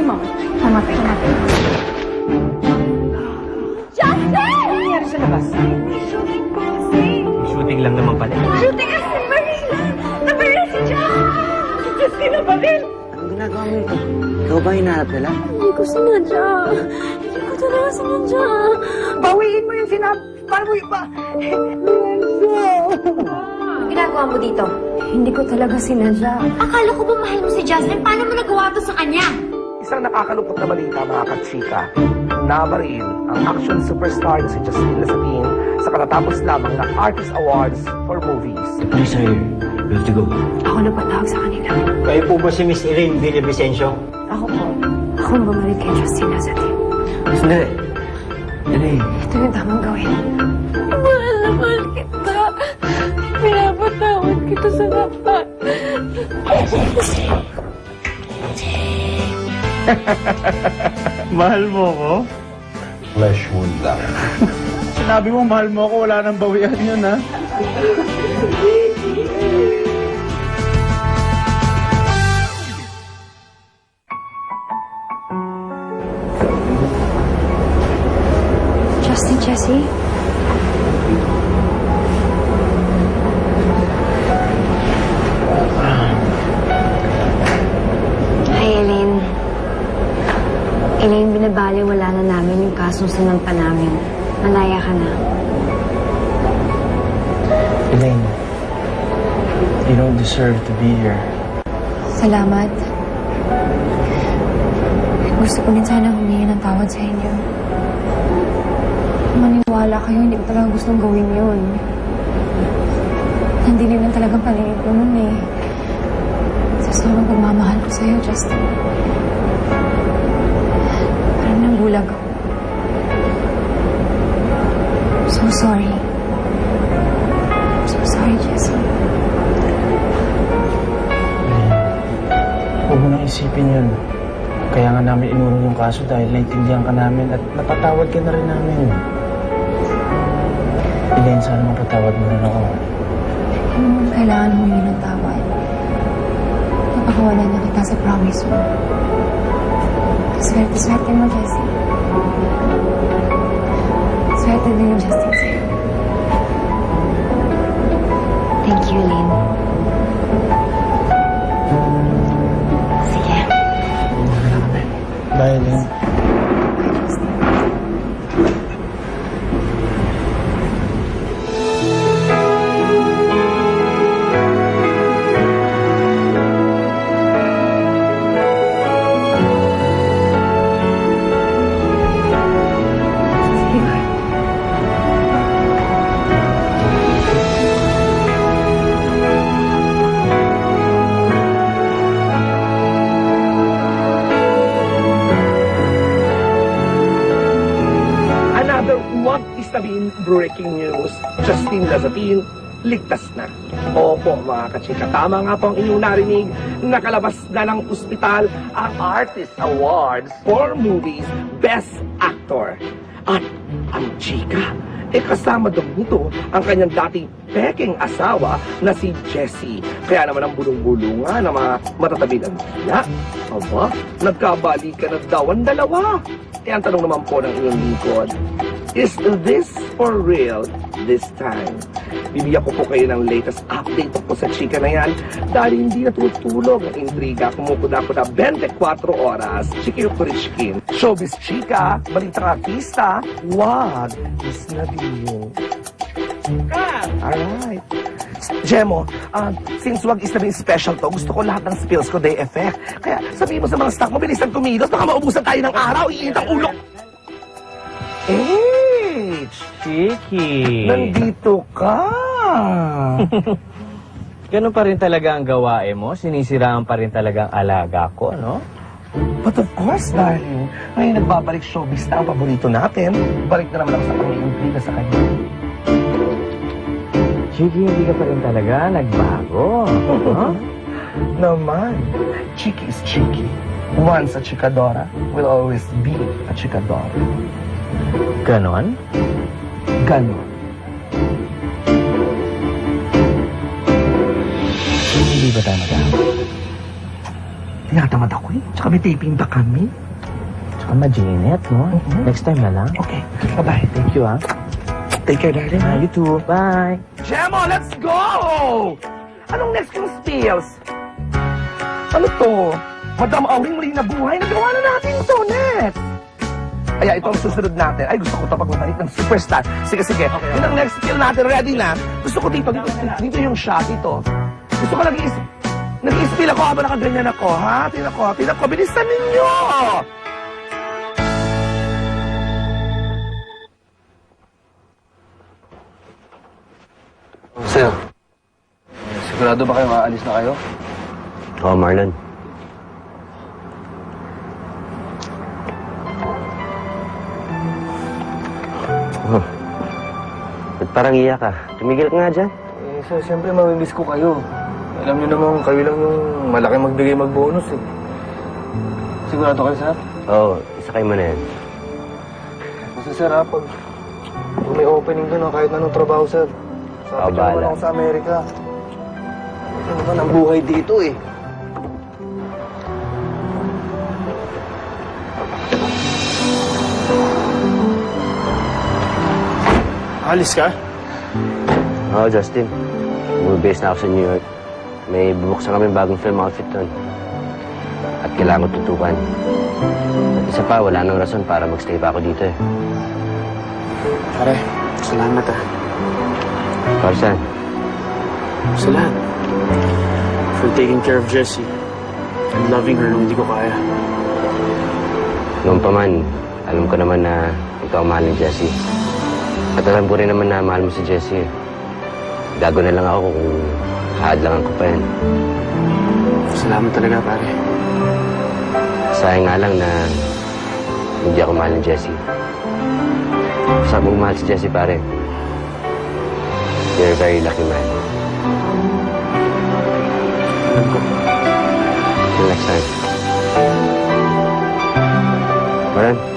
Mama. Tama tayo. Justin! Ano nangyari sa labas? Shooting po kasi. Shooting lang naman pala. Shooting kasi si Marina. Nabaril si Justin. Si Justin nabaril. Anong ginagawa mo ito? Ikaw ba hinahanap nila? Hindi ko sinadya. Hindi ko talaga sinadya. Bawiin mo yung sinap. Paano mo iba? Anong ginagawa mo dito? Hindi ko talaga sinadya. Akala ko ba mahal mo si Justin? Paano mo nagawa to sa kanya? Isang nakakalungkot na balita mga kachika. Nabaril ang action superstar na si Justin Lasatin sa katatapos lamang na Artist Awards for Movies. The police are here. We have to go. Ako na patawag sa kanila. Kayo po ba si Miss Elaine Villavicencio? Ako po. Ako ang bumalik kay Justin Lasatin. Sandali. Elaine. Ito yung tamang gawin. Mahal na mahal kita. Pinapatawad kita sa lahat. Mahal mo ko? Flesh wound lang. Sinabi mo mahal mo ako, wala nang bawian yun, ha? Justin, Jessie? Hi, Elaine. Elaine, binabaliwala na namin yung kasong sinampa namin. Malaya ka na. Elaine, you don't deserve to be here. Salamat. Gusto ko din sana humingi ng tawad sa inyo. Maniwala kayo, hindi ko talaga gustong gawin yun. Hindi naman talagang paningin ko nun eh. Sa sobrang pagmamahal ko sa'yo, Justin. Parang nangbulag ako. So sorry. So sorry, Jessie. Huwag mo nang isipin yun. Kaya nga namin inurong yung kaso dahil naintindihan ka namin at napatawad ka na rin namin. Elaine, sana mapatawad mo rin ako. Hindi mo naman kailangan humingi ng tawad. Napakawalan na kita sa promise mo. Swerte-swerte mo, Jessie. Swerte din yung Justin sa'yo. Thank you, Elaine. Sige. Bye, Elaine. Another what is sabihin breaking news. Justin Lasatin, ligtas na. Opo mga kachika, tama nga po ang inyong narinig. Nakalabas na ng ospital ang Artist Awards for Movies Best Actor. At ang chika, kasama daw nito ang kanyang dating peking asawa na si Jessie. Kaya naman ang bulong-bulungan ng mga matatabing ang tiya. Aba, nagkabalikan na daw ang dalawa. Ang tanong naman po ng inyong lingkod, is this for real this time? Bibigyan ko po kayo ng latest update po sa chika na yan dahil hindi natutulog ang intriga. Kumukuda-kuda 24 oras. Chiki Kurichkin. Showbiz chika, balita ka artista, wag is nabihin. Alright. Jemo, since wag is nabing special to, gusto ko lahat ng spills ko day effect. Kaya sabihin mo sa mga staff mo, bilisan kumilos, baka maubusan tayo ng araw, iinit ang ulo. Chiki. Nandito ka. Ganun pa rin talaga ang gawain mo? Sinisiraan pa rin talaga ang alaga ko, no? But of course, darling, ngayon nagbabalik showbiz na ang paborito natin. Balik na naman ako sa pag-iintriga sa kanya. Chiki, hindi ka pa rin talaga nagbago. Huh? Naman, Chiki is Chiki. Once a chikadora will always be a chikadora. Ganon? Ganon. Hindi ba tayo mag-aaway? Tinatamad ako eh. Tsaka may taping ba kami? Tsaka ma-Janet, no? Next time na lang. Okay, bye-bye. Thank you, ah. Take care, darling. You too. Bye. Gemma, let's go! Anong next kong spills? Ano to? Madam Auring muli na buhay. Nagawa na natin to, next! Kaya ito ang susunod natin. Ay, gusto ko ito pagmamalit ng superstar. Sige. Yun ang next skill natin. Ready na? Gusto ko dito yung shot ito. Gusto ko nag-i-spill ako habang nakaganyan ako, ha? Tingnan ko. Bilisan ninyo! Sir, sigurado ba kayo aalis na kayo? Oo, Marlon. Oh. Ba't parang iyak ka? Tumigil ka nga dyan. Eh, sir, siyempre mamimiss ko kayo. Alam niyo naman, kayo lang yung malaki magbigay magbonus eh. Sigurado kayo, sir? Oo, isakay mo na yan. Kasi sir, pag may opening doon, kahit anong trabaho, sir. Sabi niyo bahala. naman ako sa Amerika. Ito naman ang buhay dito eh. Alis ka? Oo, Justin. Bumibase na ako sa New York. May bubuksan kami bagong film outfit doon. At kailangan ko tutukan. At isa pa, wala nang rason para magstay pa ako dito eh. Pare, salamat ah. Para saan? Sa lahat. For taking care of Jessie. And loving her nung hindi ko kaya. Noon pa man, alam ko naman na ikaw ang mahal ni Jessie. At alam ko rin naman na mahal mo si Jessie. Gago na lang ako kung haadlangan ko pa yan. Salamat talaga, pare. Sayang nga lang na hindi ako mahal ni Jessie. Sabi mo mahal si Jessie, pare. You're a very lucky man. Alam ko. Till next time. Maran?